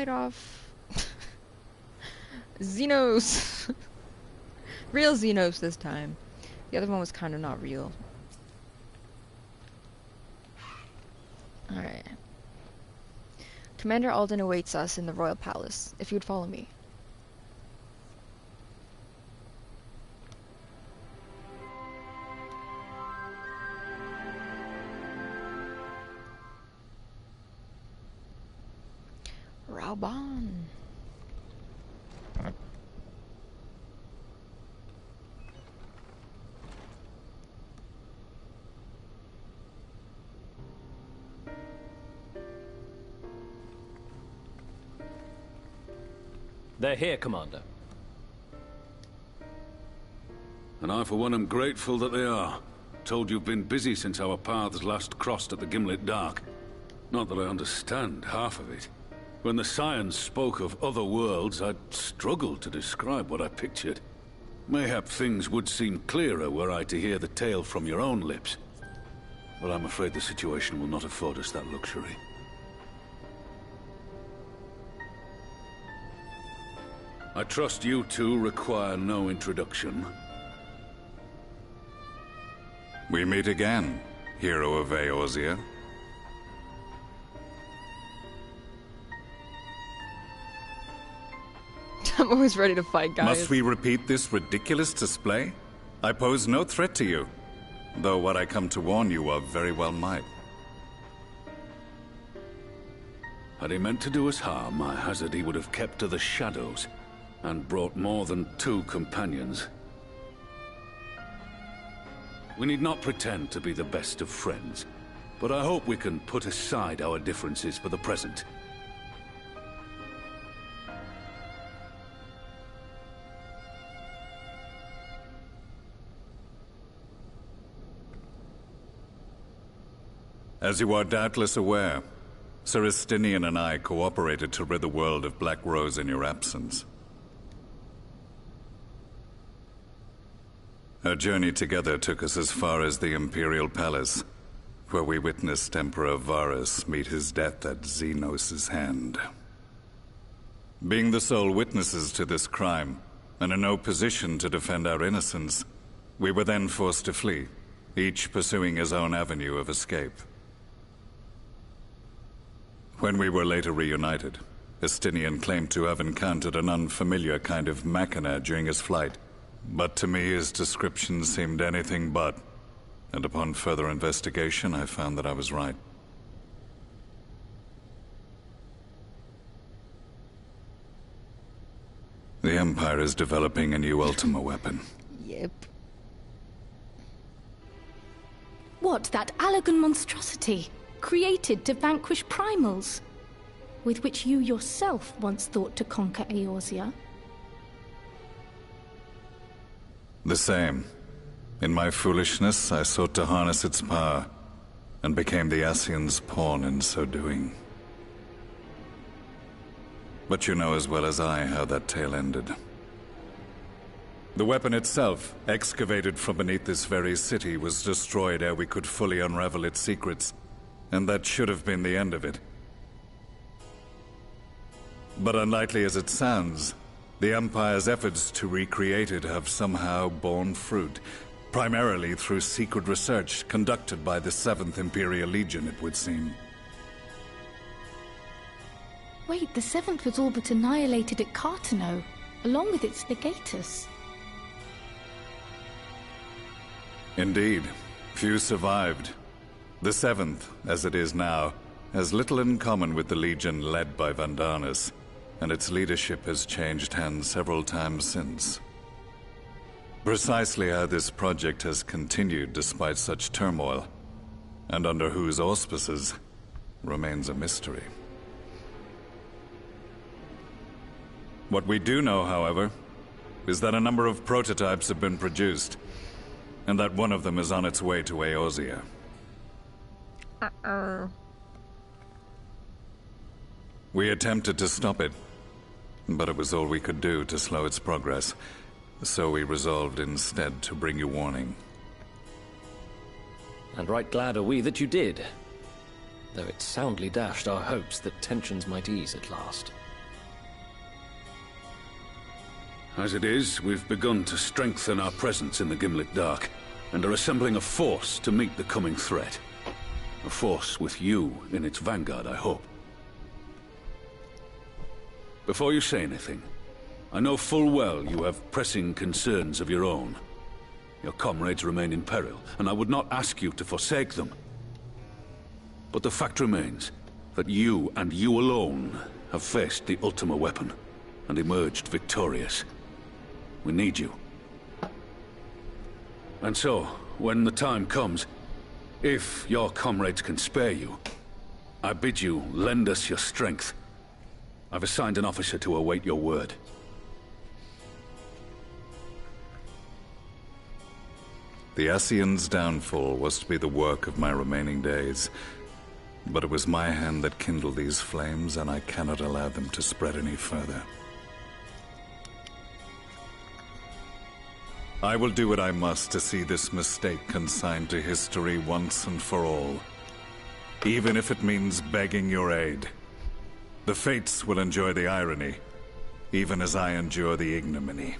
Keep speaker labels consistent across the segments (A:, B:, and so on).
A: off. Xenos. Real Xenos this time. The other one was kind of not real. Alright. Commander Alden awaits us in the Royal Palace, if you would follow me. Rauban.
B: They're here, Commander.
C: And I, for one, am grateful that they are. Told you've been busy since our paths last crossed at the Gimlet Dark. Not that I understand half of it. When the Scions spoke of other worlds, I'd struggled to describe what I pictured. Mayhap things would seem clearer were I to hear the tale from your own lips. But I'm afraid the situation will not afford us that luxury. I trust you two require no introduction.
D: We meet again, hero of Eorzea.
A: I'm always ready to fight, guys.
D: Must we repeat this ridiculous display? I pose no threat to you, though what I come to warn you of very well might.
C: Had he meant to do us harm, I hazard he would have kept to the shadows, and brought more than 2 companions. We need not pretend to be the best of friends, but I hope we can put aside our differences for the present.
D: As you are doubtless aware, Sir Estinian and I cooperated to rid the world of Black Rose in your absence. Our journey together took us as far as the Imperial Palace, where we witnessed Emperor Varus meet his death at Xenos' hand. Being the sole witnesses to this crime, and in no position to defend our innocence, we were then forced to flee, each pursuing his own avenue of escape. When we were later reunited, Estinian claimed to have encountered an unfamiliar kind of machina during his flight, but to me his description seemed anything but, and upon further investigation I found that I was right. The Empire is developing a new Ultima weapon.
A: Yep.
E: What, that Allagan monstrosity? Created to vanquish primals? With which you yourself once thought to conquer Eorzea?
D: The same. In my foolishness, I sought to harness its power, and became the Ascian's pawn in so doing. But you know as well as I how that tale ended. The weapon itself, excavated from beneath this very city, was destroyed ere we could fully unravel its secrets, and that should have been the end of it. But unlikely as it sounds, the Empire's efforts to recreate it have somehow borne fruit, primarily through secret research conducted by the 7th Imperial Legion, it would seem.
E: Wait, the 7th was all but annihilated at Cartano, along with its legatus.
D: Indeed, few survived. The 7th, as it is now, has little in common with the Legion led by Vandanis, and its leadership has changed hands several times since. Precisely how this project has continued despite such turmoil, and under whose auspices, remains a mystery. What we do know, however, is that a number of prototypes have been produced, and that one of them is on its way to Eorzea. We attempted to stop it, but it was all we could do to slow its progress, so we resolved instead to bring you warning.
B: And right glad are we that you did, though it soundly dashed our hopes that tensions might ease at last.
C: As it is, we've begun to strengthen our presence in the Gimlet Dark, and are assembling a force to meet the coming threat. A force with you in its vanguard, I hope. Before you say anything, I know full well you have pressing concerns of your own. Your comrades remain in peril, and I would not ask you to forsake them. But the fact remains that you, and you alone, have faced the Ultima weapon, and emerged victorious. We need you. And so, when the time comes, if your comrades can spare you, I bid you lend us your strength. I've assigned an officer to await your word.
D: The Ascian's downfall was to be the work of my remaining days. But it was my hand that kindled these flames, and I cannot allow them to spread any further. I will do what I must to see this mistake consigned to history once and for all. Even if it means begging your aid. The Fates will enjoy the irony, even as I endure the ignominy.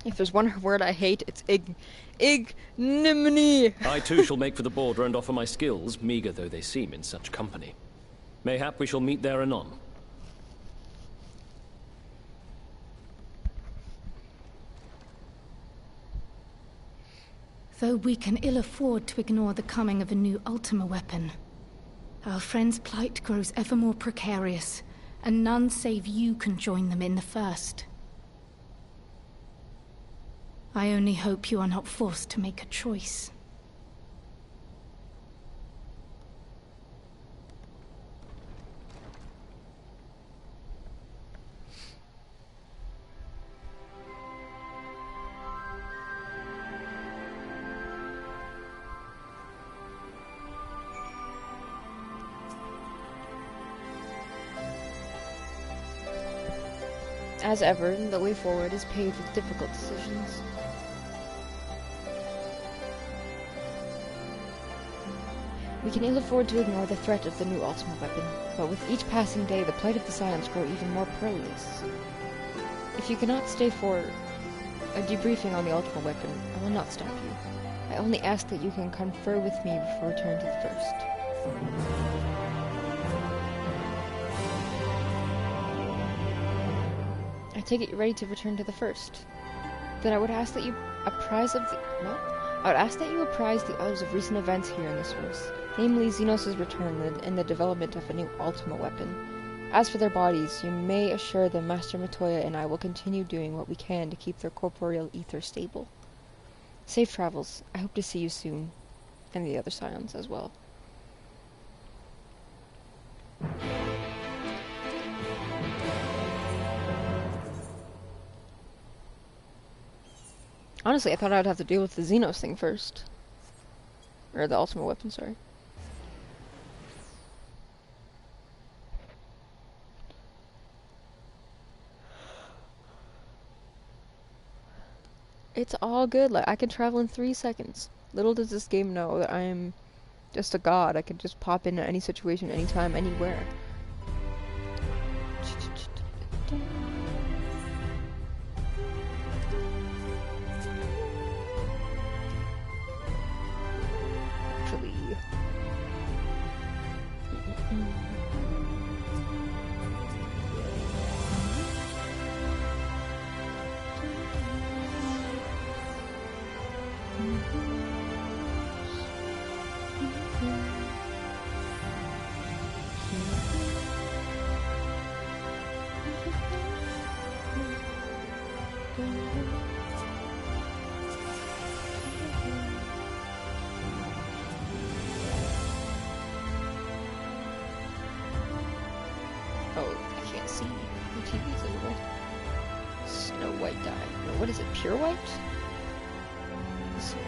A: If there's one word I hate, it's ignominy.
B: I too shall make for the border and offer my skills, meager though they seem in such company. Mayhap we shall meet there anon.
E: Though we can ill afford to ignore the coming of a new Ultima weapon, our friend's plight grows ever more precarious, and none save you can join them in the first. I only hope you are not forced to make a choice.
A: As ever, the way forward is paved with difficult decisions. We can ill afford to ignore the threat of the new Ultima weapon, but with each passing day the plight of the Scions grow even more perilous. If you cannot stay for a debriefing on the Ultima weapon, I will not stop you. I only ask that you can confer with me before return to the first. I take it you're ready to return to the first. Then I would ask that you apprise of the... What? I would ask that you apprise the others of recent events here in the source, namely Xenos' return and the development of a new Ultima weapon. As for their bodies, you may assure them Master Matoya and I will continue doing what we can to keep their corporeal ether stable. Safe travels. I hope to see you soon. And the other Scions as well. Honestly, I thought I'd have to deal with the Xenos thing first. Or the Ultima weapon, sorry. It's all good, like, I can travel in 3 seconds. Little does this game know that I am just a god. I can just pop into any situation, anytime, anywhere. What is it, pure white? This one.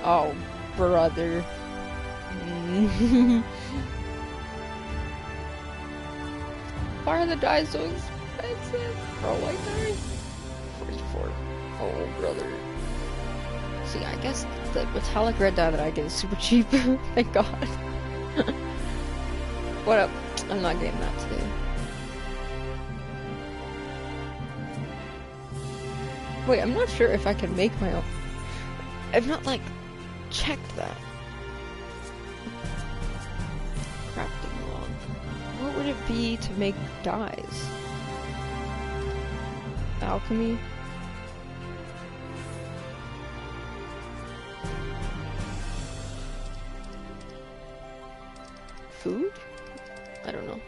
A: Oh, brother. Why are the dyes so expensive? For a white dye? 44. Oh, brother. See, I guess the metallic red dye that I get is super cheap. Thank God. What up? I'm not getting that today. Wait, I'm not sure if I can make my own. I've not, like, checked that. Crafting log. What would it be to make dyes? Alchemy? Food? I don't know.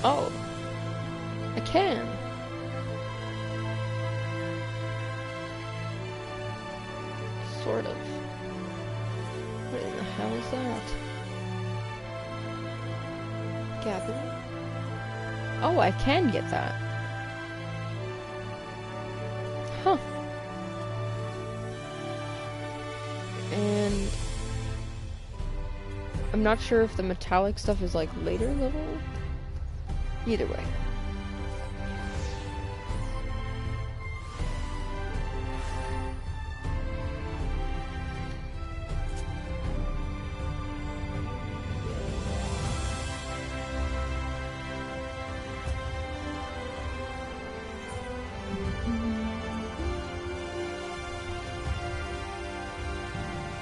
A: Oh, I can. Sort of. What in the hell is that? Gather. Oh, I can get that. Huh. And I'm not sure if the metallic stuff is like later level. Either way.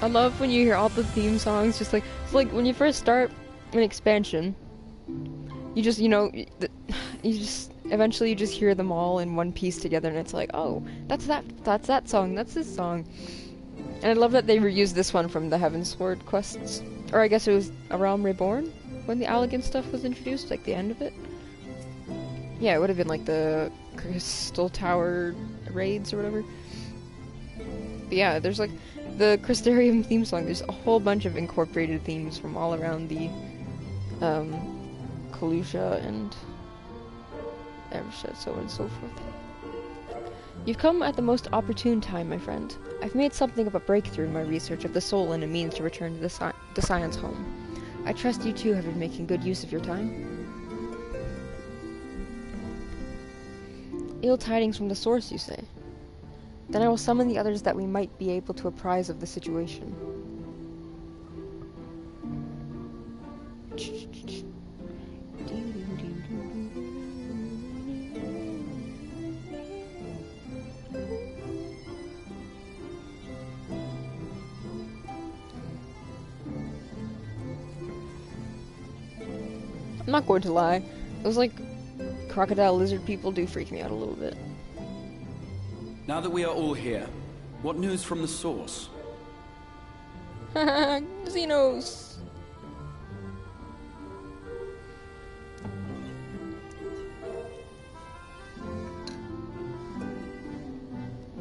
A: I love when you hear all the theme songs, just like, it's like when you first start an expansion, you just, you know, eventually you just hear them all in one piece together, and it's like, oh, that's that song, that's this song. And I love that they reused this one from the Heavensward quests. Or I guess it was A Realm Reborn, when the Allegan stuff was introduced, like the end of it. Yeah, it would have been like the Crystal Tower raids or whatever. But yeah, there's like the Crystarium theme song. There's a whole bunch of incorporated themes from all around the Kalusha and Evershed, so on and so forth. You've come at the most opportune time, my friend. I've made something of a breakthrough in my research of the soul and a means to return to the Scion's home. I trust you too have been making good use of your time. Ill tidings from the source, you say? Then I will summon the others that we might be able to apprise of the situation. I'm not going to lie. Those, like, crocodile lizard people do freak me out a little bit.
F: Now that we are all here, what news from the source?
A: Haha, Xenos!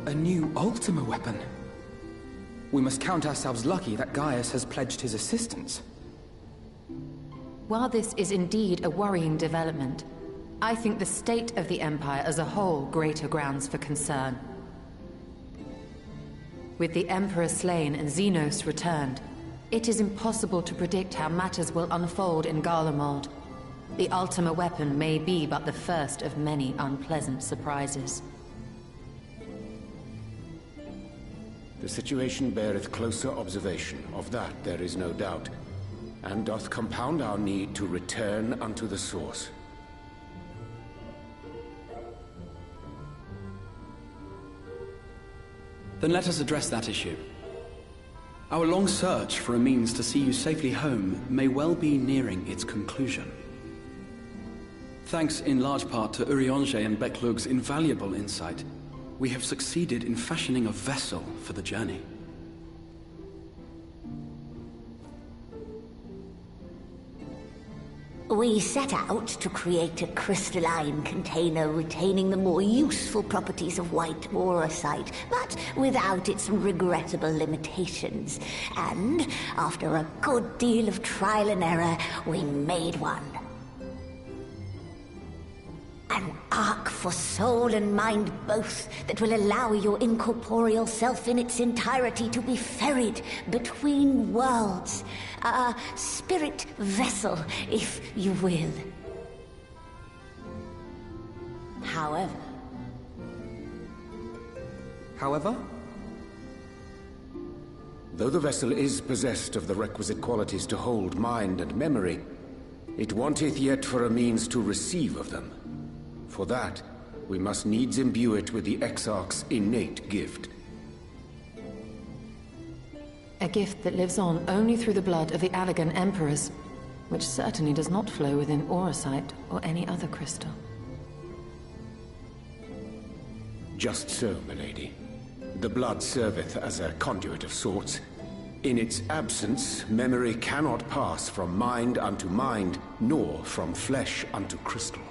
F: A new Ultima weapon? We must count ourselves lucky that Gaius has pledged his assistance.
G: While this is indeed a worrying development, I think the state of the Empire as a whole greater grounds for concern. With the Emperor slain and Xenos returned, it is impossible to predict how matters will unfold in Garlemald. The Ultima weapon may be but the first of many unpleasant surprises.
H: The situation beareth closer observation, of that there is no doubt, and doth compound our need to return unto the source.
F: Then let us address that issue. Our long search for a means to see you safely home may well be nearing its conclusion. Thanks in large part to Urianger and Beklug's invaluable insight, we have succeeded in fashioning a vessel for the journey.
I: We set out to create a crystalline container retaining the more useful properties of white morosite, but without its regrettable limitations. And, after a good deal of trial and error, we made one. An ark for soul and mind both, that will allow your incorporeal self in its entirety to be ferried between worlds. A spirit vessel, if you will.
F: However?
H: Though the vessel is possessed of the requisite qualities to hold mind and memory, it wanteth yet for a means to receive of them. For that, we must needs imbue it with the Exarch's innate gift.
G: A gift that lives on only through the blood of the Allegan Emperors, which certainly does not flow within Aurosite or any other crystal.
H: Just so, milady. The blood serveth as a conduit of sorts. In its absence, memory cannot pass from mind unto mind, nor from flesh unto crystal.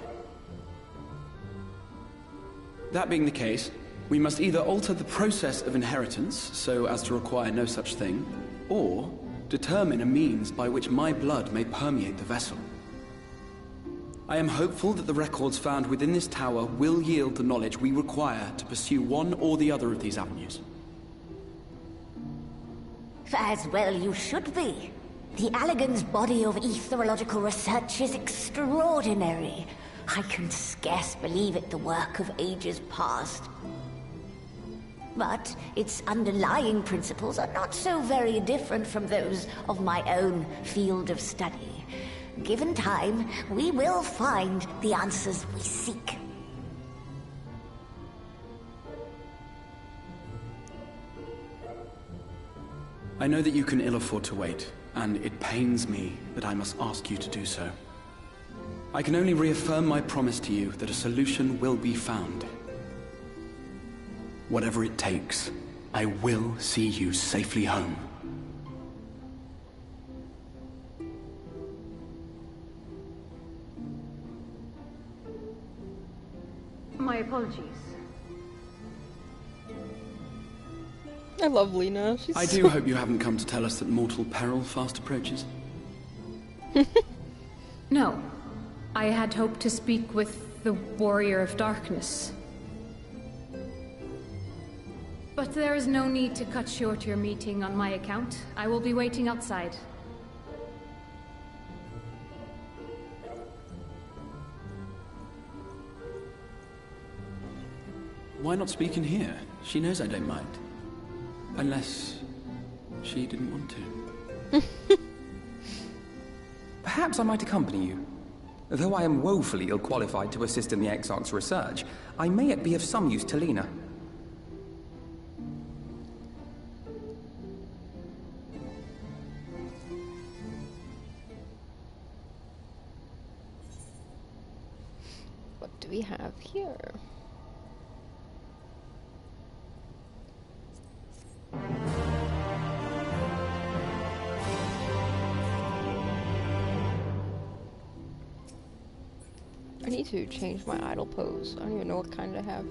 F: That being the case, we must either alter the process of inheritance so as to require no such thing, or determine a means by which my blood may permeate the vessel. I am hopeful that the records found within this tower will yield the knowledge we require to pursue one or the other of these avenues.
I: As well you should be. The Allegan's body of etherological research is extraordinary. I can scarce believe it the work of ages past. But its underlying principles are not so very different from those of my own field of study. Given time, we will find the answers we seek.
F: I know that you can ill afford to wait, and it pains me that I must ask you to do so. I can only reaffirm my promise to you that a solution will be found. Whatever it takes, I will see you safely home.
E: My apologies.
A: I love Lena.
F: I do hope you haven't come to tell us that mortal peril fast approaches.
E: No. I had hoped to speak with the Warrior of Darkness. But there is no need to cut short your meeting on my account. I will be waiting outside.
F: Why not speak in here? She knows I don't mind. Unless she didn't want to.
J: Perhaps I might accompany you. Though I am woefully ill-qualified to assist in the Exarch's research, I may yet be of some use to Lena.
A: What do we have here? I need to change my idle pose. I don't even know what kind I have.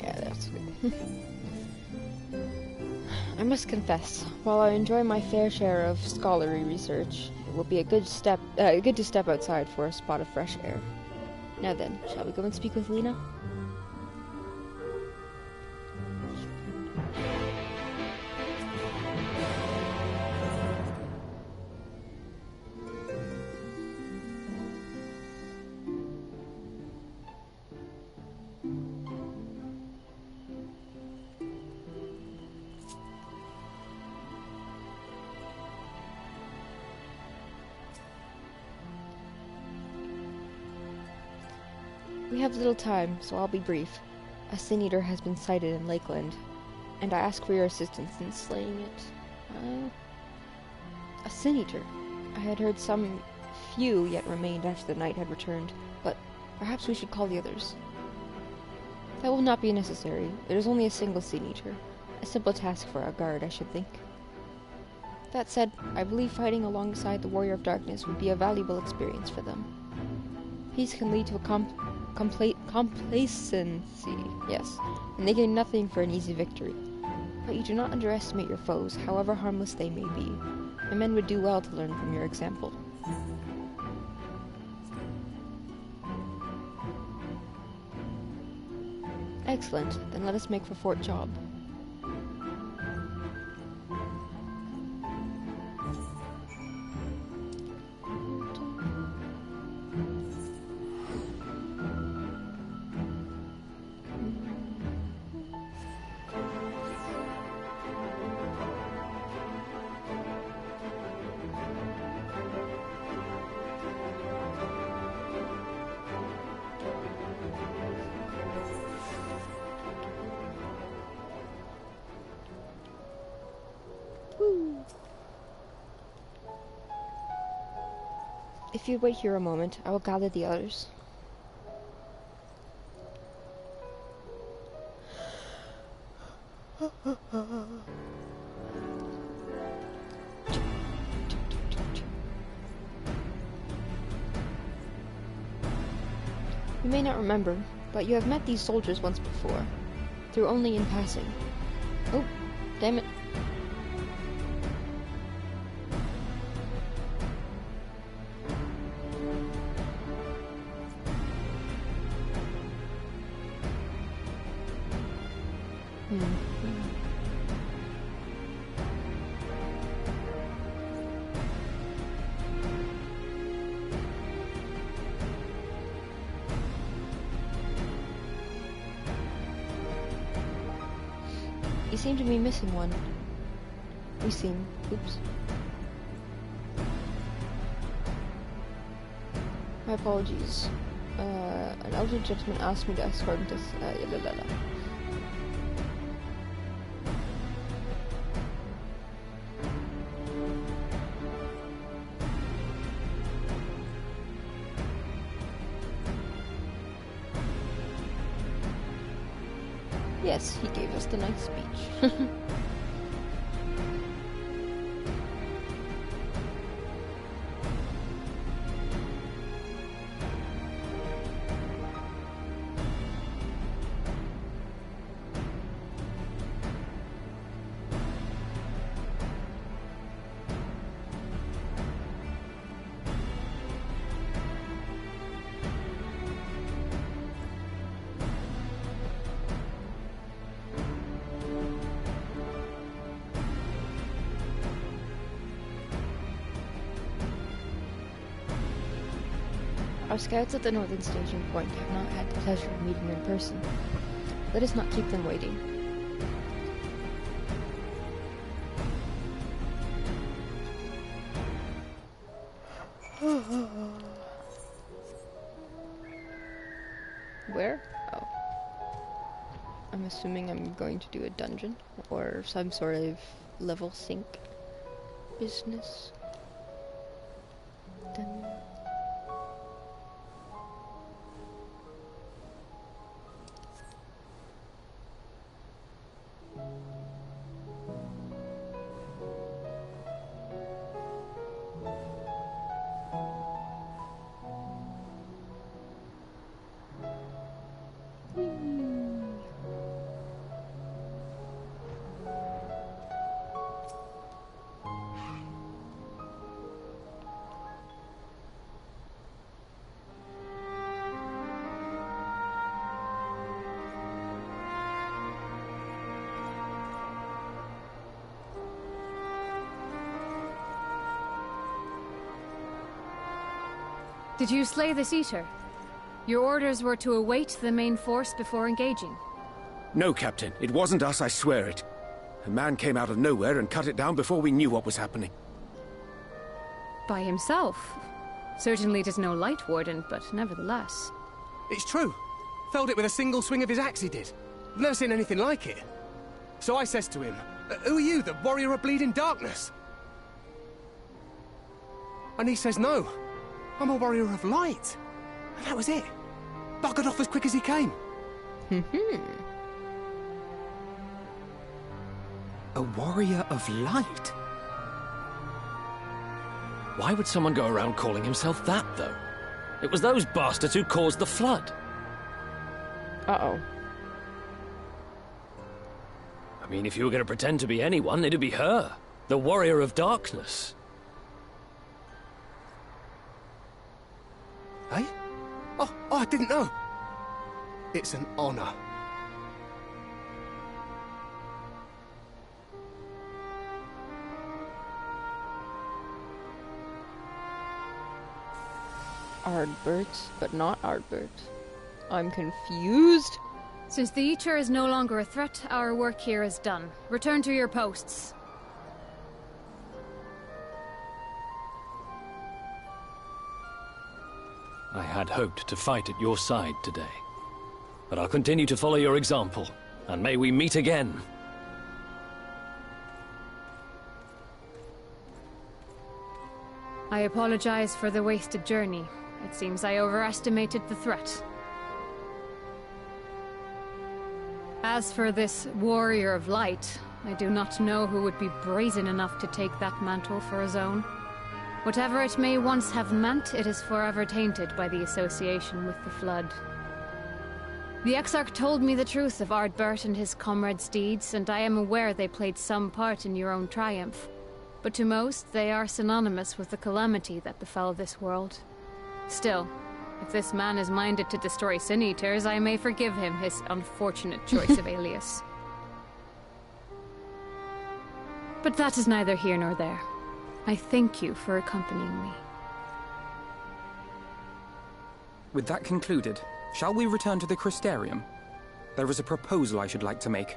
A: Yeah, that's good. I must confess, while I enjoy my fair share of scholarly research, it will be a good to step outside for a spot of fresh air. Now then, shall we go and speak with Lena? We have little time, so I'll be brief. A Sin Eater has been sighted in Lakeland, and I ask for your assistance in slaying it. A Sin Eater. I had heard some few yet remained after the night had returned, but perhaps we should call the others. That will not be necessary. There is only a single Sin Eater. A simple task for our guard, I should think. That said, I believe fighting alongside the Warrior of Darkness would be a valuable experience for them. Peace can lead to a complacency, yes, and they gain nothing for an easy victory. But you do not underestimate your foes, however harmless they may be. And men would do well to learn from your example. Excellent, then let us make for Fort Job. If you'd wait here a moment, I will gather the others. You may not remember, but you have met these soldiers once before, though only in passing. Oh, damn it. You seem to be missing one. Oops. My apologies. An elder gentleman asked me to escort him to Yes, he gave us the nice speech. Our scouts at the northern staging point have not had the pleasure of meeting you in person. Let us not keep them waiting. Where? Oh. I'm assuming I'm going to do a dungeon or some sort of level sync business. Dun.
K: Did you slay this eater? Your orders were to await the main force before engaging.
H: No, Captain. It wasn't us, I swear it. A man came out of nowhere and cut it down before we knew what was happening.
K: By himself? Certainly it is no light warden, but nevertheless.
L: It's true. Felled it with a single swing of his axe he did. I've never seen anything like it. So I says to him, who are you, the warrior of bleeding darkness? And he says, no. I'm a warrior of light. And that was it. Buggered off as quick as he came.
B: A warrior of light? Why would someone go around calling himself that, though? It was those bastards who caused the flood.
A: Uh-oh.
B: I mean, if you were going to pretend to be anyone, it'd be her. The Warrior of Darkness.
L: Eh? Oh, I didn't know. It's an honor.
A: Ardbert, but not Ardbert. I'm confused.
K: Since the Eater is no longer a threat, our work here is done. Return to your posts.
B: I had hoped to fight at your side today. But I'll continue to follow your example, and may we meet again.
K: I apologize for the wasted journey. It seems I overestimated the threat. As for this Warrior of Light, I do not know who would be brazen enough to take that mantle for his own. Whatever it may once have meant, it is forever tainted by the association with the Flood. The Exarch told me the truth of Ardbert and his comrades' deeds, and I am aware they played some part in your own triumph. But to most, they are synonymous with the calamity that befell this world. Still, if this man is minded to destroy Sin Eaters, I may forgive him his unfortunate choice of alias. But that is neither here nor there. I thank you for accompanying me.
J: With that concluded, shall we return to the Crystarium? There is a proposal I should like to make.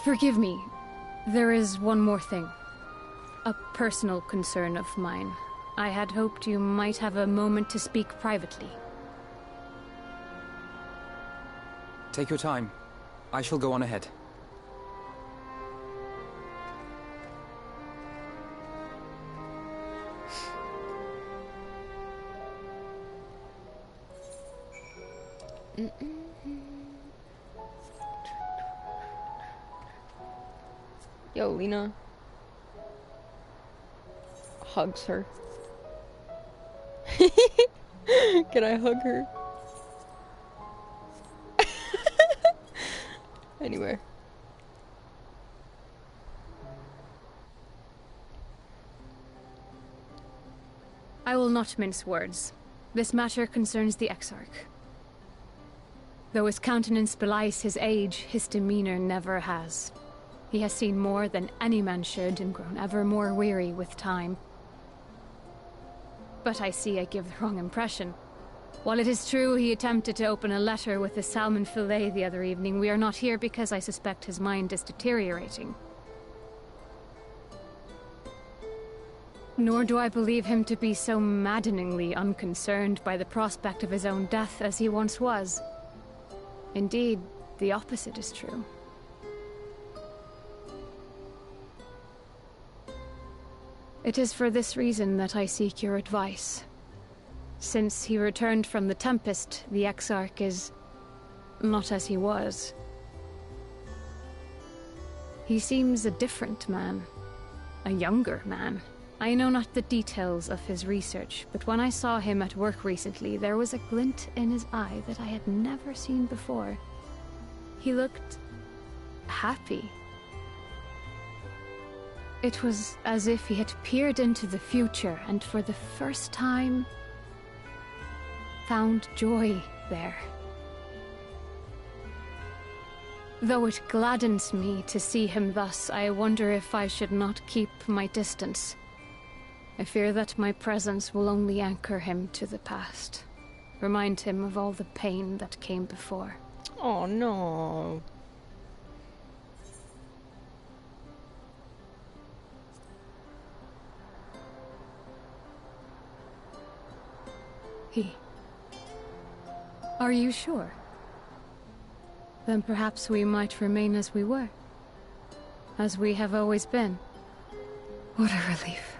K: Forgive me. There is one more thing. A personal concern of mine. I had hoped you might have a moment to speak privately.
J: Take your time. I shall go on ahead.
A: Yo, Lena. Hugs her. Can I hug her? Anyway.
K: I will not mince words. This matter concerns the Exarch. Though his countenance belies his age, his demeanor never has. He has seen more than any man should and grown ever more weary with time. But I see I give the wrong impression. While it is true he attempted to open a letter with a salmon fillet the other evening, we are not here because I suspect his mind is deteriorating. Nor do I believe him to be so maddeningly unconcerned by the prospect of his own death as he once was. Indeed, the opposite is true. It is for this reason that I seek your advice. Since he returned from the Tempest, the Exarch is not as he was. He seems a different man. A younger man. I know not the details of his research, but when I saw him at work recently, there was a glint in his eye that I had never seen before. He looked happy. It was as if he had peered into the future and for the first time found joy there. Though it gladdens me to see him thus, I wonder if I should not keep my distance. I fear that my presence will only anchor him to the past. Remind him of all the pain that came before.
A: Oh no.
K: Are you sure? Then perhaps we might remain as we were. As we have always been. What a relief.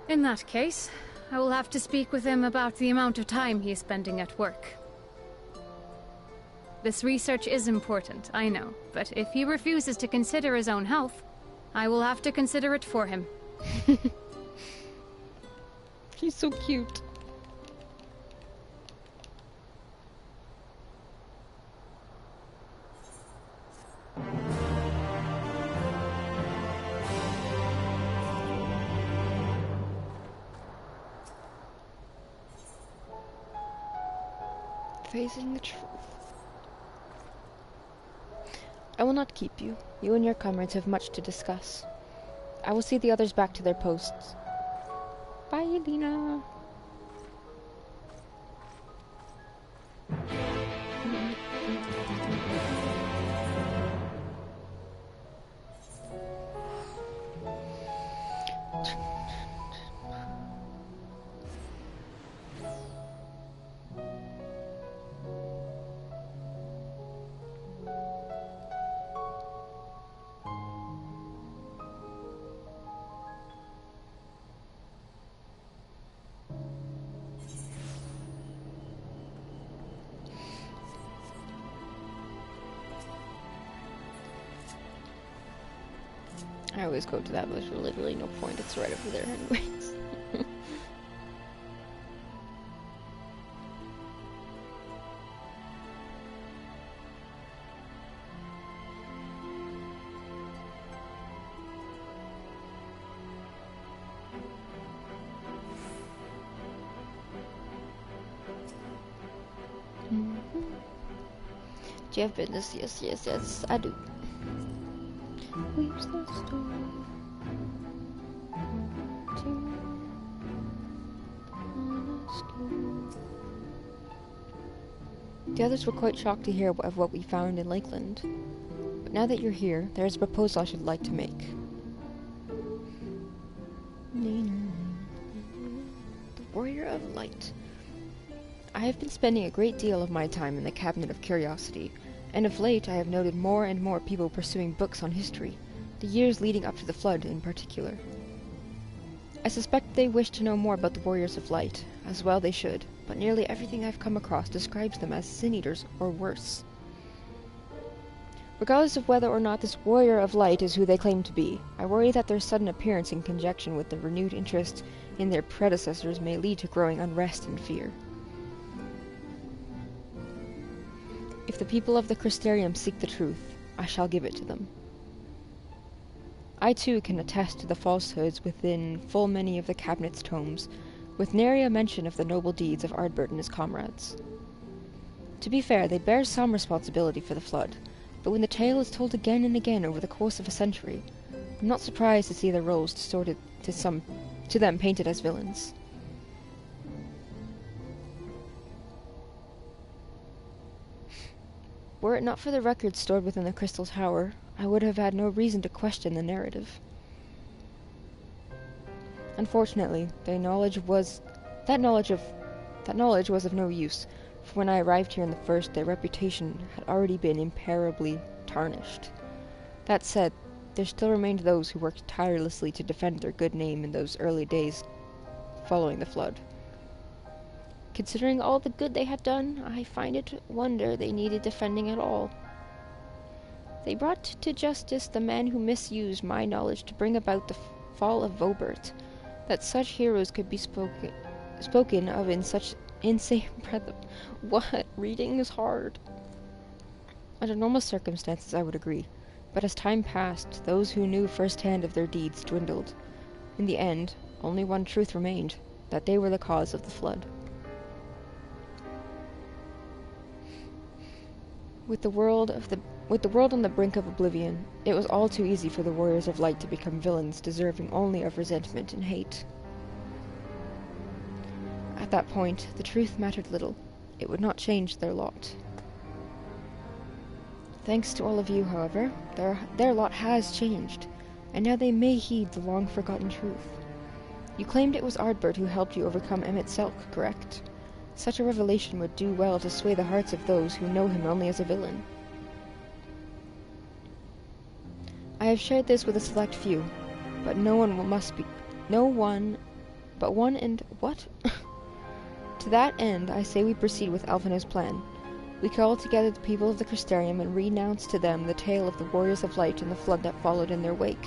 K: In that case, I will have to speak with him about the amount of time he is spending at work. This research is important, I know. But if he refuses to consider his own health, I will have to consider it for him.
A: She's so cute. Facing the truth. I will not keep you. You and your comrades have much to discuss. I will see the others back to their posts. Bye, Lena. I always go to that, but there's literally no point. It's right over there anyways. Do you have business? Yes, yes, yes, I do. Weeps the storm. The others were quite shocked to hear of what we found in Lakeland. But now that you're here, there is a proposal I should like to make. The Warrior of Light. I have been spending a great deal of my time in the Cabinet of Curiosity, and of late I have noted more and more people pursuing books on history, the years leading up to the Flood in particular. I suspect they wish to know more about the Warriors of Light, as well they should, but nearly everything I've come across describes them as sin-eaters or worse. Regardless of whether or not this Warrior of Light is who they claim to be, I worry that their sudden appearance in conjunction with the renewed interest in their predecessors may lead to growing unrest and fear. If the people of the Crystarium seek the truth, I shall give it to them. I too can attest to the falsehoods within full many of the Cabinet's tomes, with nary a mention of the noble deeds of Ardbert and his comrades. To be fair, they bear some responsibility for the Flood, but when the tale is told again and again over the course of a century, I'm not surprised to see their roles distorted to them painted as villains. Were it not for the records stored within the Crystal Tower, I would have had no reason to question the narrative. Unfortunately, that knowledge was of no use, for when I arrived here in the first, their reputation had already been irreparably tarnished. That said, there still remained those who worked tirelessly to defend their good name in those early days following the Flood. Considering all the good they had done, I find it wonder they needed defending at all. They brought to justice the man who misused my knowledge to bring about the fall of Vobert. That such heroes could be spoken of in such insane breadth. What? Reading is hard. Under normal circumstances, I would agree. But as time passed, those who knew firsthand of their deeds dwindled. In the end, only one truth remained, that they were the cause of the Flood. With the world on the brink of oblivion, it was all too easy for the Warriors of Light to become villains deserving only of resentment and hate. At that point, the truth mattered little. It would not change their lot. Thanks to all of you, however, their lot has changed, and now they may heed the long-forgotten truth. You claimed it was Ardbert who helped you overcome Emmett Selk, correct? Such a revelation would do well to sway the hearts of those who know him only as a villain. I have shared this with a select few, but what? To that end, I say we proceed with Alphina's plan. We call together the people of the Crystarium and renounce to them the tale of the Warriors of Light and the flood that followed in their wake.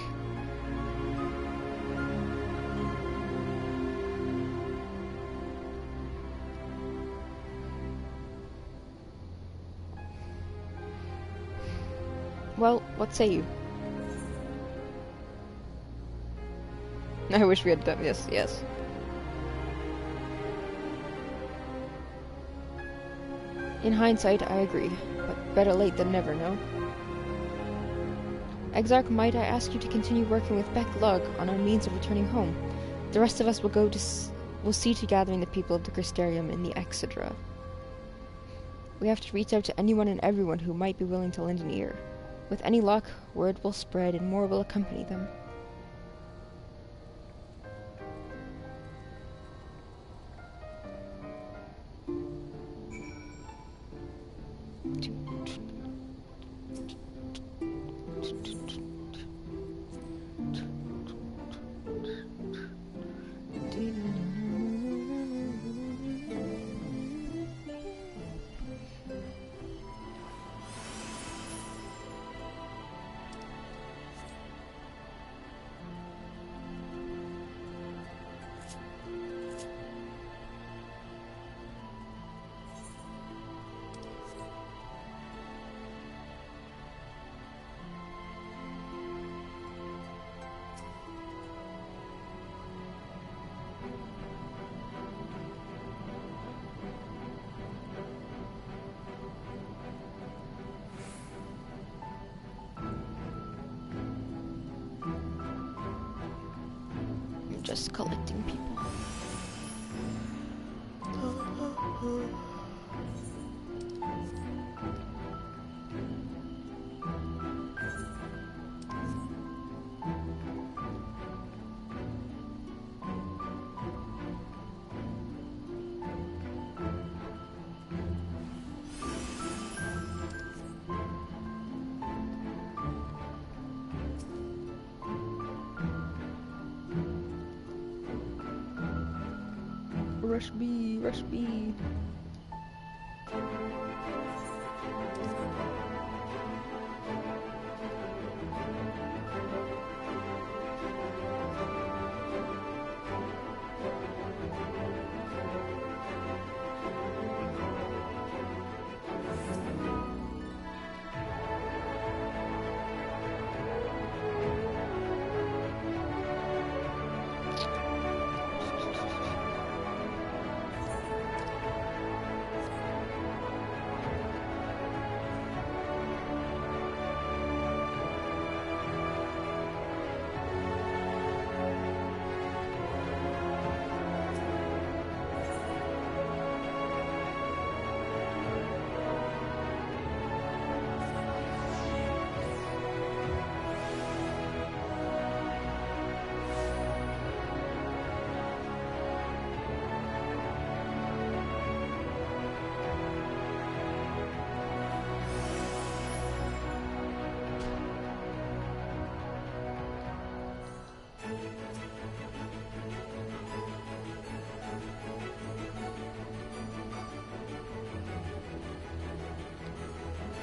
A: Well, what say you? I wish we had done this, yes. In hindsight, I agree, but better late than never, no? Exarch, might I ask you to continue working with Beck Lug on our means of returning home? The rest of us will see to gathering the people of the Crystarium in the Exedra. We have to reach out to anyone and everyone who might be willing to lend an ear. With any luck, word will spread and more will accompany them. Just collecting people. Rush B, rush B.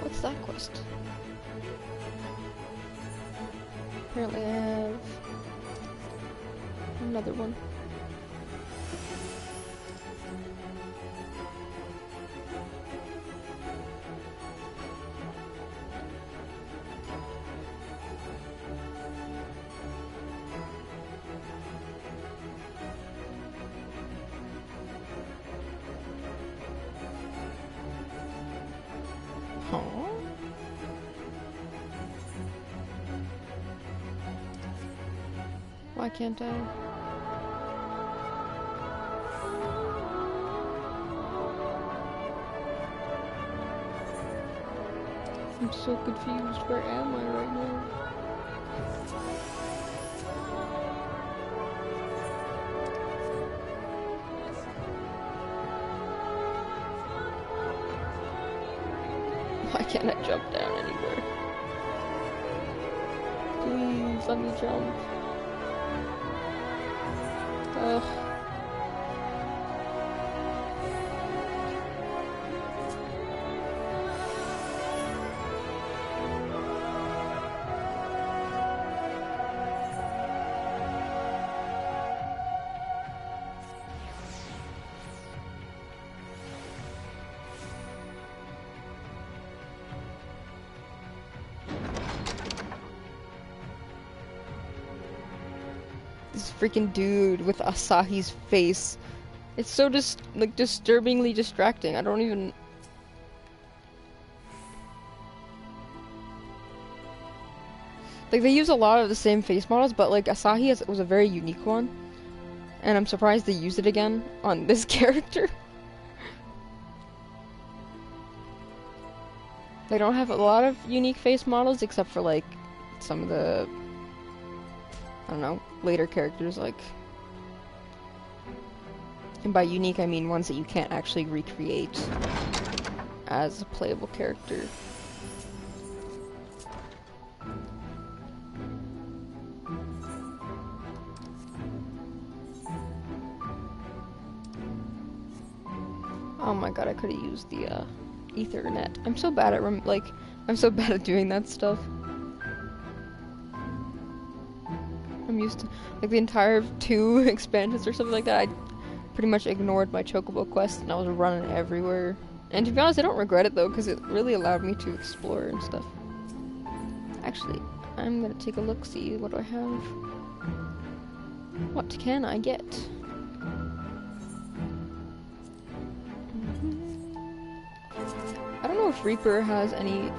A: What's that quest? Apparently I have another one. Why can't I? I'm so confused. Where am I right now? Why can't I jump down anywhere? Please let me jump. Ugh. freaking dude with Asahi's face. It's so disturbingly distracting. I don't even... Like, they use a lot of the same face models, but like Asahi was a very unique one. And I'm surprised they used it again on this character. They don't have a lot of unique face models, except for like some of the, I don't know, later characters, like, and by unique I mean ones that you can't actually recreate as a playable character. Oh my god, I could have used the Ethernet. I'm so bad at I'm so bad at doing that stuff. I'm used to like the entire 2 expansions or something like that. I pretty much ignored my Chocobo quest and I was running everywhere. And to be honest, I don't regret it though, because it really allowed me to explore and stuff. Actually, I'm gonna take a look, see what do I have. What can I get? I don't know if Reaper has any,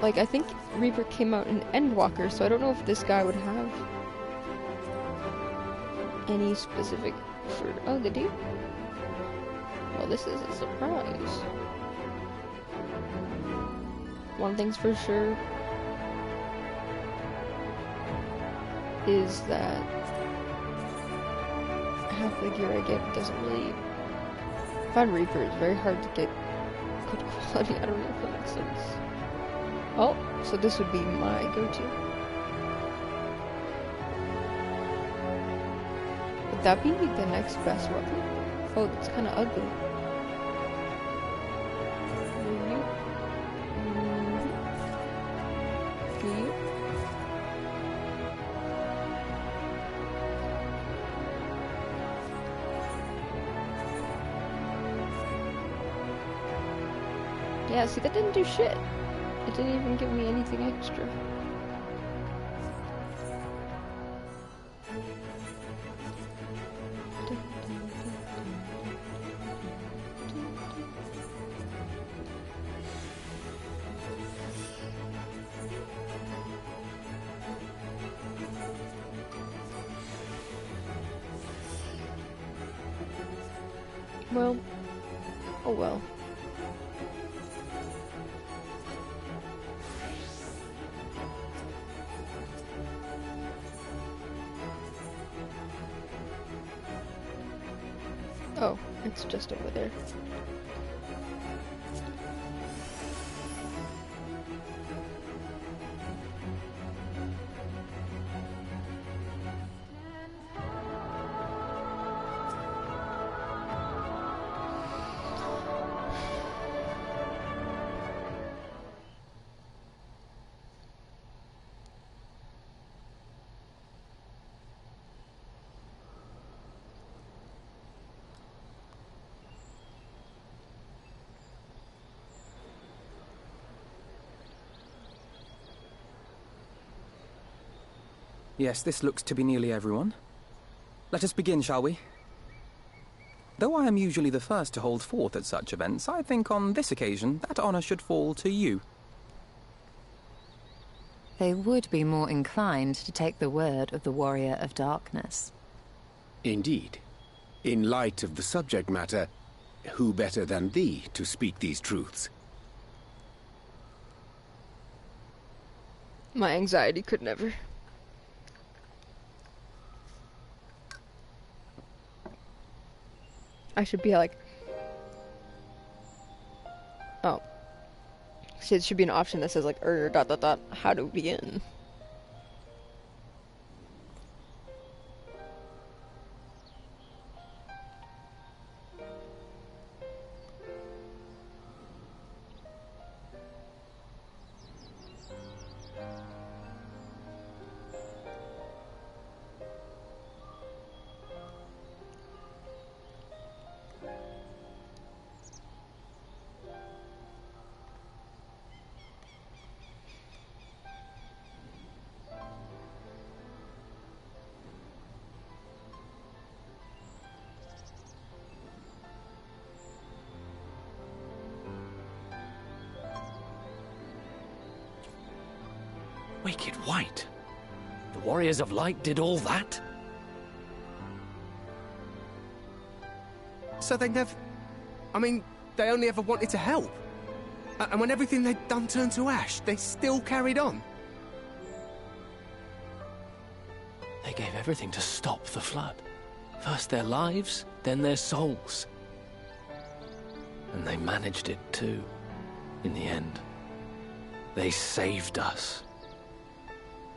A: like, I think Reaper came out in Endwalker, so I don't know if this guy would have any specific for, oh, did he? Well, this is a surprise. One thing's for sure is that half the gear I get doesn't really, I find Reaper is very hard to get good quality out of it, if that makes sense. Oh, so this would be my go-to. Would that be the next best weapon? Oh, that's kind of ugly. Yeah, see, that didn't do shit. It didn't even give me anything extra. Well, oh well. Oh, it's just over there.
J: Yes, this looks to be nearly everyone. Let us begin, shall we? Though I am usually the first to hold forth at such events, I think on this occasion that honor should fall to you.
G: They would be more inclined to take the word of the Warrior of Darkness.
H: Indeed. In light of the subject matter, who better than thee to speak these truths?
A: My anxiety could never. I should be like, oh, see, it should be an option that says like, how to begin.
B: Wicked White? The Warriors of Light did all that?
L: So they never... I mean, they only ever wanted to help. And when everything they'd done turned to ash, they still carried on.
B: They gave everything to stop the flood. First their lives, then their souls. And they managed it too, in the end. They saved us.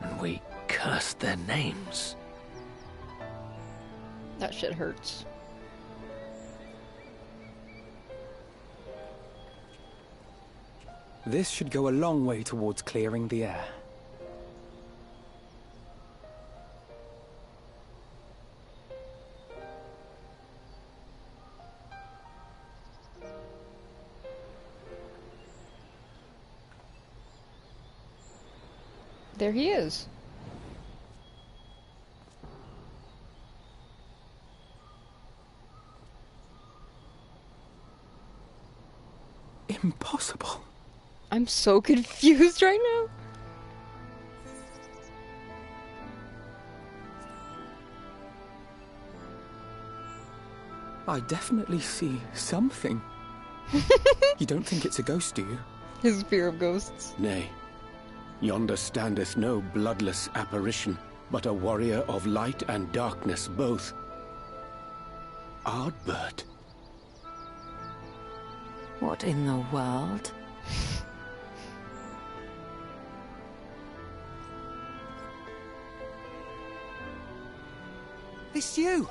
B: And we cursed their names.
A: That shit hurts.
J: This should go a long way towards clearing the air.
A: There he is.
J: Impossible.
A: I'm so confused right now.
J: I definitely see something. You don't think it's a ghost, do you?
A: His fear of ghosts.
H: Nay. Yonder standeth no bloodless apparition, but a warrior of light and darkness both. Ardbert.
G: What in the world?
L: It's you!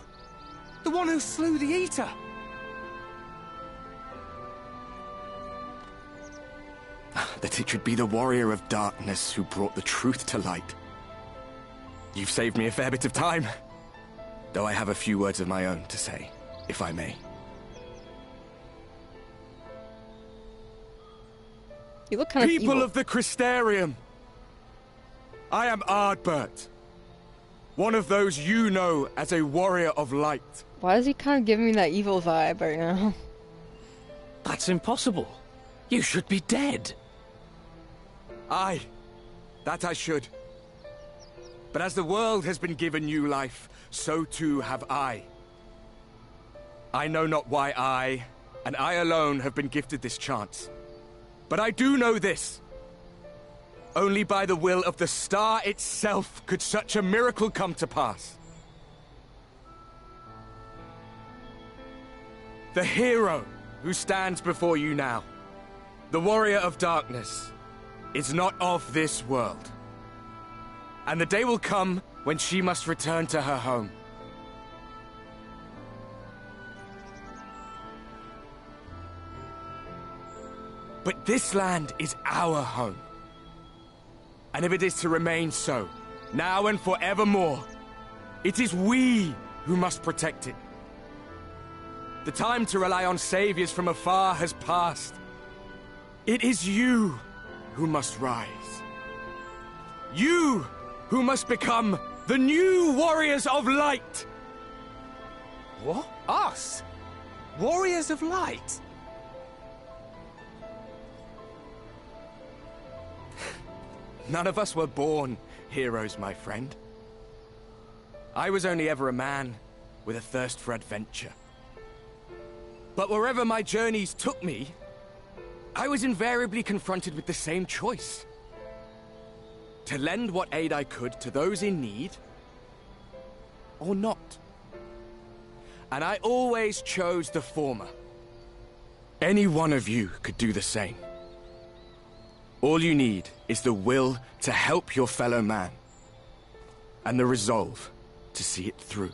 L: The one who slew the Eater!
M: That it should be the Warrior of Darkness who brought the truth to light. You've saved me a fair bit of time. Though I have a few words of my own to say, if I may.
A: You look kind of
M: People
A: evil.
M: of the Crystarium! I am Ardbert. One of those you know as a Warrior of Light.
A: Why is he kind of giving me that evil vibe right now?
B: That's impossible. You should be dead.
M: Aye, that I should. But as the world has been given new life, so too have I. I know not why I, and I alone, have been gifted this chance. But I do know this. Only by the will of the star itself could such a miracle come to pass. The hero who stands before you now, the Warrior of Darkness, is not of this world. And the day will come when she must return to her home. But this land is our home. And if it is to remain so, now and forevermore, it is we who must protect it. The time to rely on saviors from afar has passed. It is you who must rise. You who must become the new Warriors of Light.
L: What? Us? Warriors of Light?
M: None of us were born heroes, my friend. I was only ever a man with a thirst for adventure. But wherever my journeys took me, I was invariably confronted with the same choice. To lend what aid I could to those in need, or not. And I always chose the former. Any one of you could do the same. All you need is the will to help your fellow man, and the resolve to see it through.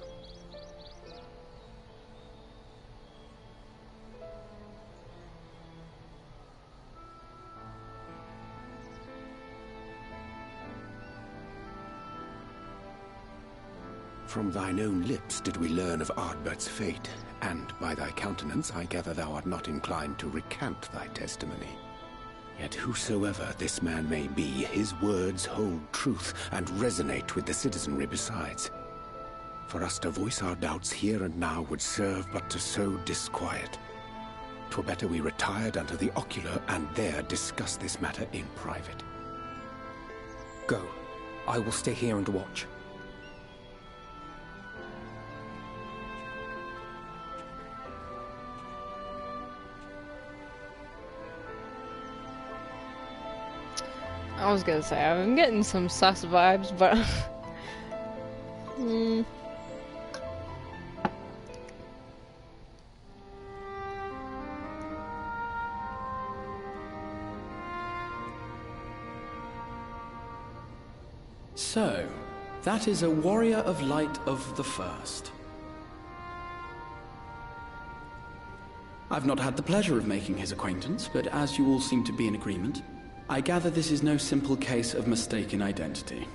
H: From thine own lips did we learn of Ardbert's fate, and by thy countenance I gather thou art not inclined to recant thy testimony. Yet whosoever this man may be, his words hold truth and resonate with the citizenry besides. For us to voice our doubts here and now would serve but to sow disquiet. 'Twere better we retired unto the ocular and there discuss this matter in private.
J: Go. I will stay here and watch.
A: I was gonna say, I'm getting some sus vibes, but...
F: So, that is a warrior of light of the First. I've not had the pleasure of making his acquaintance, but as you all seem to be in agreement, I gather this is no simple case of mistaken identity.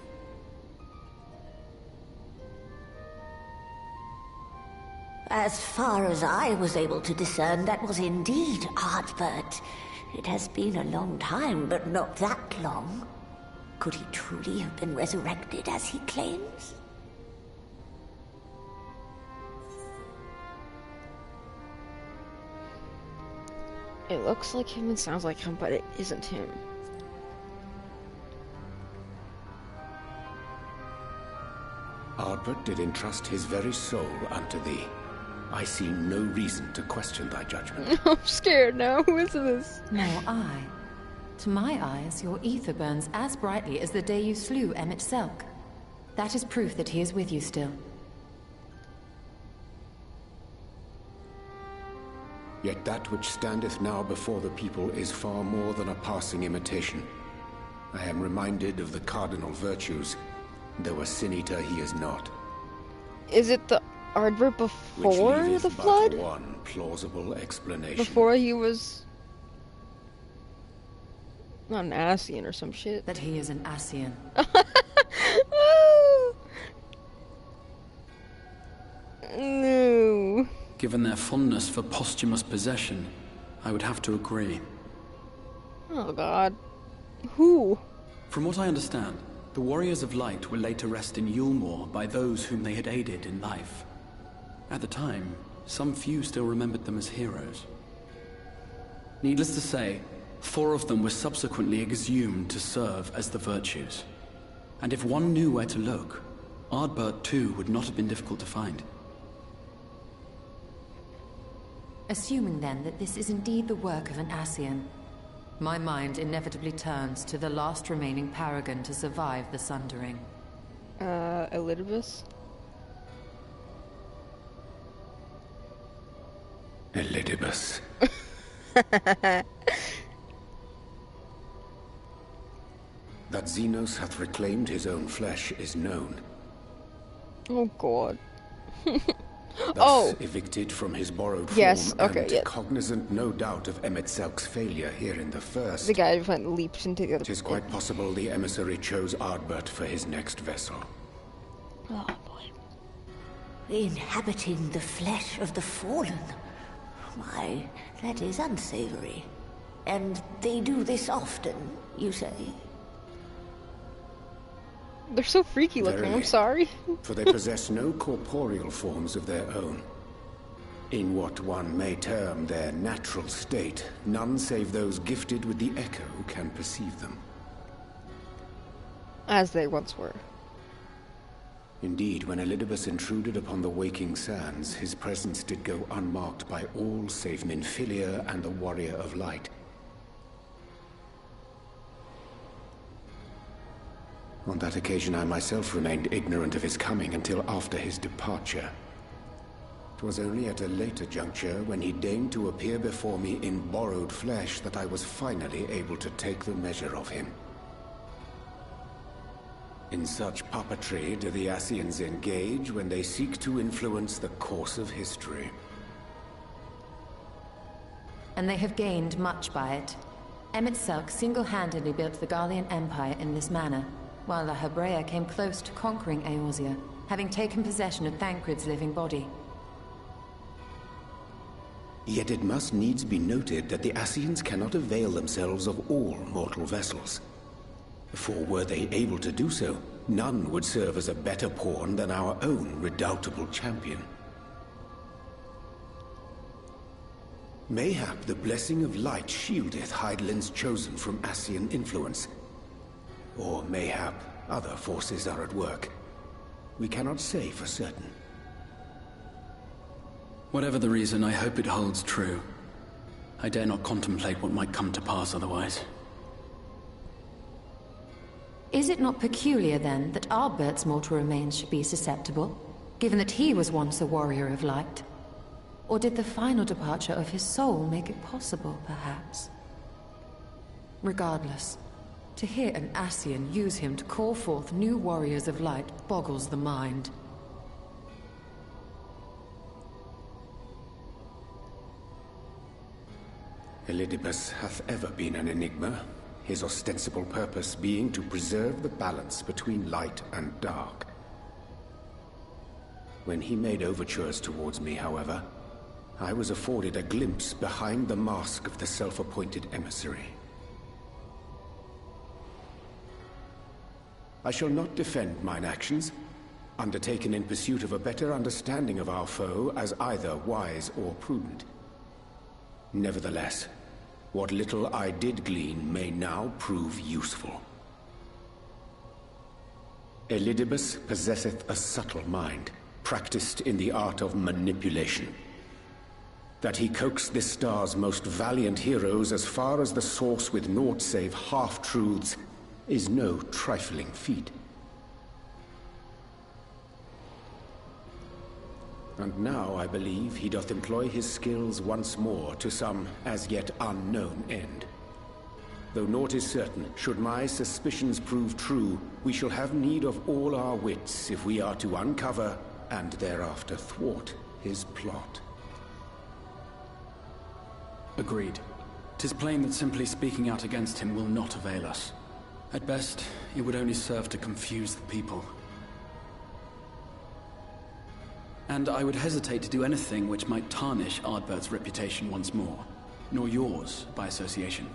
I: As far as I was able to discern, that was indeed Ardbert. It has been a long time, but not that long. Could he truly have been resurrected as he claims?
A: It looks like him and sounds like him, but it isn't him.
H: Ardbert did entrust his very soul unto thee. I see no reason to question thy judgment.
A: I'm scared now. Who is this?
G: Nor I. To my eyes, your ether burns as brightly as the day you slew Emmett Selk. That is proof that he is with you still.
H: Yet that which standeth now before the people is far more than a passing imitation. I am reminded of the cardinal virtues, though a sin-eater he is not.
A: Is it the Ardbert before the flood?
H: One plausible explanation.
A: Before he was... not an Ascian or some shit.
G: That he is an Ascian.
A: No.
F: Given their fondness for posthumous possession, I would have to agree.
A: Oh god. Who?
F: From what I understand, the Warriors of Light were laid to rest in Yulmore by those whom they had aided in life. At the time, some few still remembered them as heroes. Needless to say, 4 of them were subsequently exhumed to serve as the virtues. And if one knew where to look, Ardbert too would not have been difficult to find.
G: Assuming then that this is indeed the work of an Ascian, my mind inevitably turns to the last remaining paragon to survive the Sundering.
A: Elidibus?
H: Elidibus. That Xenos hath reclaimed his own flesh is known.
A: Oh god.
H: Thus evicted from his borrowed form,
A: yes, okay,
H: and
A: yeah.
H: cognizant no doubt of Emmett Selk's failure here in the First.
A: The guy who leaped into the other...
H: It is quite possible the emissary chose Ardbert for his next vessel.
A: Oh boy.
I: Inhabiting the flesh of the fallen. Why, that is unsavory. And they do this often, you say?
A: They're so freaky looking,
H: Verily,
A: I'm sorry.
H: For they possess no corporeal forms of their own. In what one may term their natural state, none save those gifted with the echo can perceive them.
A: As they once were.
H: Indeed, when Elidibus intruded upon the waking sands, his presence did go unmarked by all save Minfilia and the Warrior of Light. On that occasion, I myself remained ignorant of his coming until after his departure. It was only at a later juncture, when he deigned to appear before me in borrowed flesh, that I was finally able to take the measure of him. In such puppetry do the Ascians engage when they seek to influence the course of history.
G: And they have gained much by it. Emmett Selk single-handedly built the Garlean Empire in this manner, while the Hebrea came close to conquering Eorzea, having taken possession of Thancred's living body.
H: Yet it must needs be noted that the Ascians cannot avail themselves of all mortal vessels. For were they able to do so, none would serve as a better pawn than our own redoubtable champion. Mayhap the blessing of light shieldeth Hydaelyn's chosen from Ascian influence. Or mayhap other forces are at work. We cannot say for certain.
F: Whatever the reason, I hope it holds true. I dare not contemplate what might come to pass otherwise.
G: Is it not peculiar, then, that Ardbert's mortal remains should be susceptible, given that he was once a warrior of light? Or did the final departure of his soul make it possible, perhaps? Regardless, to hear an Ascian use him to call forth new warriors of light boggles the mind.
H: Elidibus hath ever been an enigma, his ostensible purpose being to preserve the balance between light and dark. When he made overtures towards me, however, I was afforded a glimpse behind the mask of the self-appointed emissary. I shall not defend mine actions, undertaken in pursuit of a better understanding of our foe as either wise or prudent. Nevertheless, what little I did glean may now prove useful. Elidibus possesseth a subtle mind, practiced in the art of manipulation. That he coaxed this star's most valiant heroes as far as the source with naught save half-truths is no trifling feat. And now I believe he doth employ his skills once more to some as yet unknown end. Though naught is certain, should my suspicions prove true, we shall have need of all our wits if we are to uncover and thereafter thwart his plot.
F: Agreed. 'Tis plain that simply speaking out against him will not avail us. At best, it would only serve to confuse the people. And I would hesitate to do anything which might tarnish Ardbert's reputation once more, nor yours by association.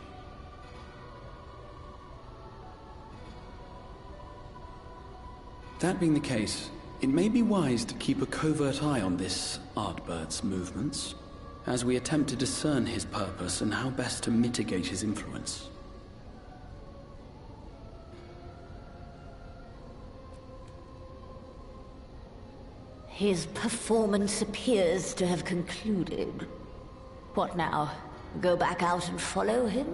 F: That being the case, it may be wise to keep a covert eye on this Ardbert's movements, as we attempt to discern his purpose and how best to mitigate his influence.
I: His performance appears to have concluded. What now? Go back out and follow him?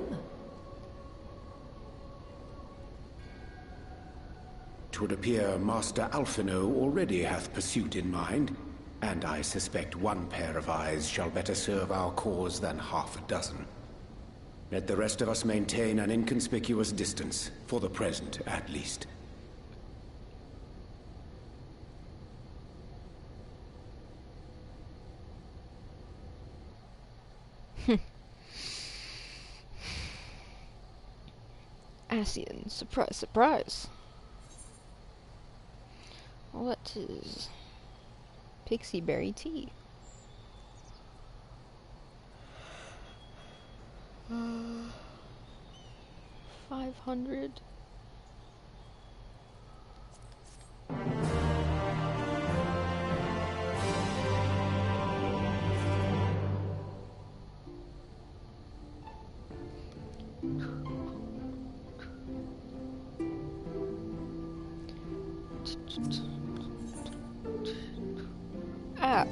H: 'Twould appear Master Alphino already hath pursuit in mind, and I suspect one pair of eyes shall better serve our cause than half a dozen. Let the rest of us maintain an inconspicuous distance, for the present at least.
A: Ascian, surprise, surprise. What is pixie berry tea? 500.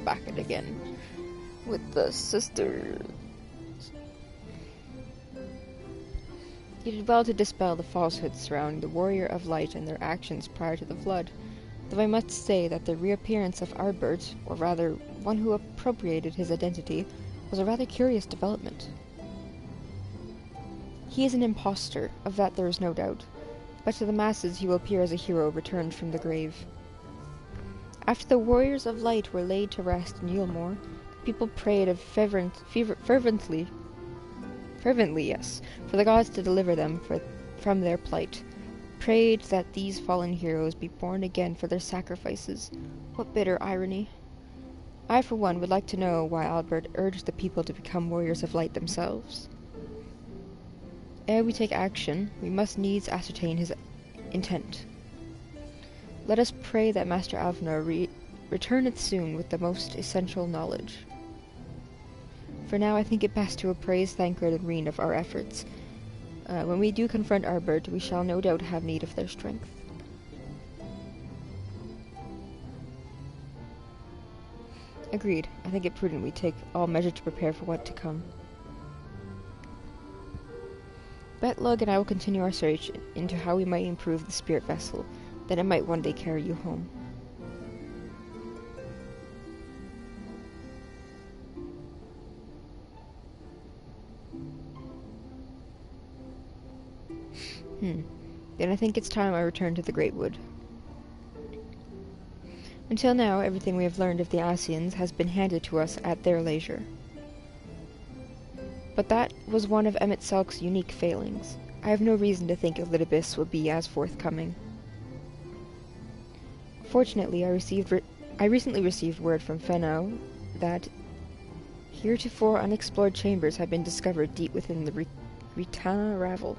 A: Back it again with the sisters. You did well to dispel the falsehoods surrounding the Warrior of Light and their actions prior to the Flood, though I must say that the reappearance of Ardbert, or rather, one who appropriated his identity, was a rather curious development. He is an impostor, of that there is no doubt, but to the masses he will appear as a hero returned from the grave. After the Warriors of Light were laid to rest in Yulmore, the people prayed fervently, yes, for the gods to deliver them from their plight. Prayed that these fallen heroes be born again for their sacrifices. What bitter irony. I, for one, would like to know why Albert urged the people to become Warriors of Light themselves. Ere we take action, we must needs ascertain his intent. Let us pray that Master Alphino returneth soon with the most essential knowledge. For now I think it best to appraise Thancred and Reen of our efforts. When we do confront Arbert, we shall no doubt have need of their strength. Agreed. I think it prudent we take all measures to prepare for what to come. Betlug and I will continue our search into how we might improve the spirit vessel, that it might one day carry you home. Then I think it's time I return to the Great Wood. Until now, everything we have learned of the Ascians has been handed to us at their leisure. But that was one of Emmett Selk's unique failings. I have no reason to think Elidibus will be as forthcoming. Fortunately, I recently received word from Fenau that heretofore unexplored chambers have been discovered deep within the Ritana Ravel.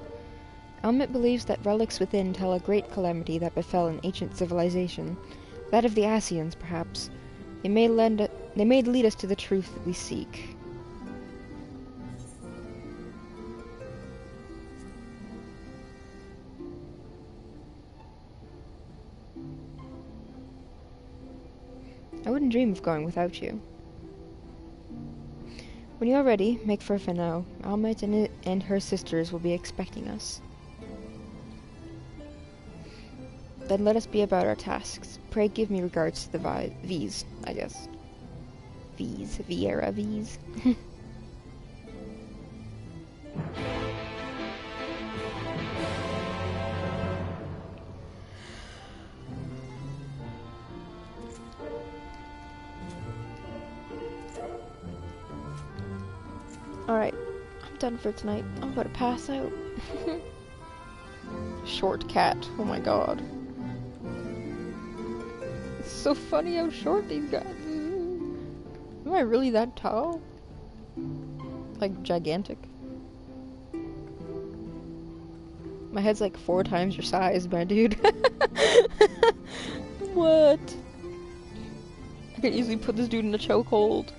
A: Elmet believes that relics within tell a great calamity that befell an ancient civilization, that of the Ascians, perhaps. They may lead us to the truth that we seek. I wouldn't dream of going without you. When you are ready, make for Fenau. Elmet and her sisters will be expecting us. Then let us be about our tasks. Pray give me regards to the V's, I guess. V's. Viera V's. Alright, I'm done for tonight. I'm about to pass out. Short cat. Oh my god. It's so funny how short these guys are. Am I really that tall? Like, gigantic? My head's like 4 times your size, my dude. What? I could easily put this dude in a chokehold.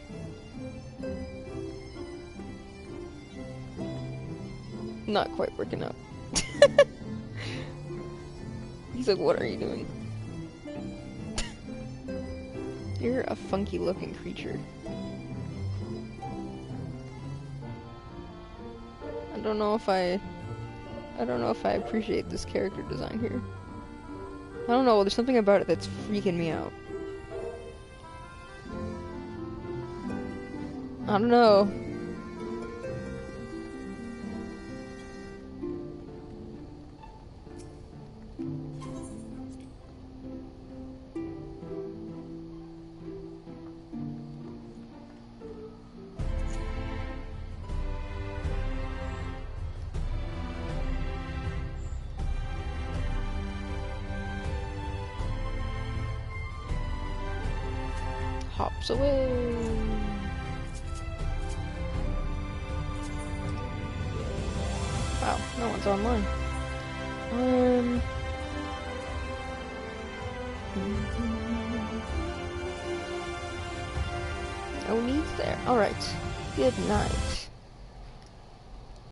A: Not quite working out. He's like, what are you doing? You're a funky looking creature. I don't know if I appreciate this character design here. I don't know, there's something about it that's freaking me out. I don't know. Hops away. Wow, no one's online. No needs there. Alright. Good night.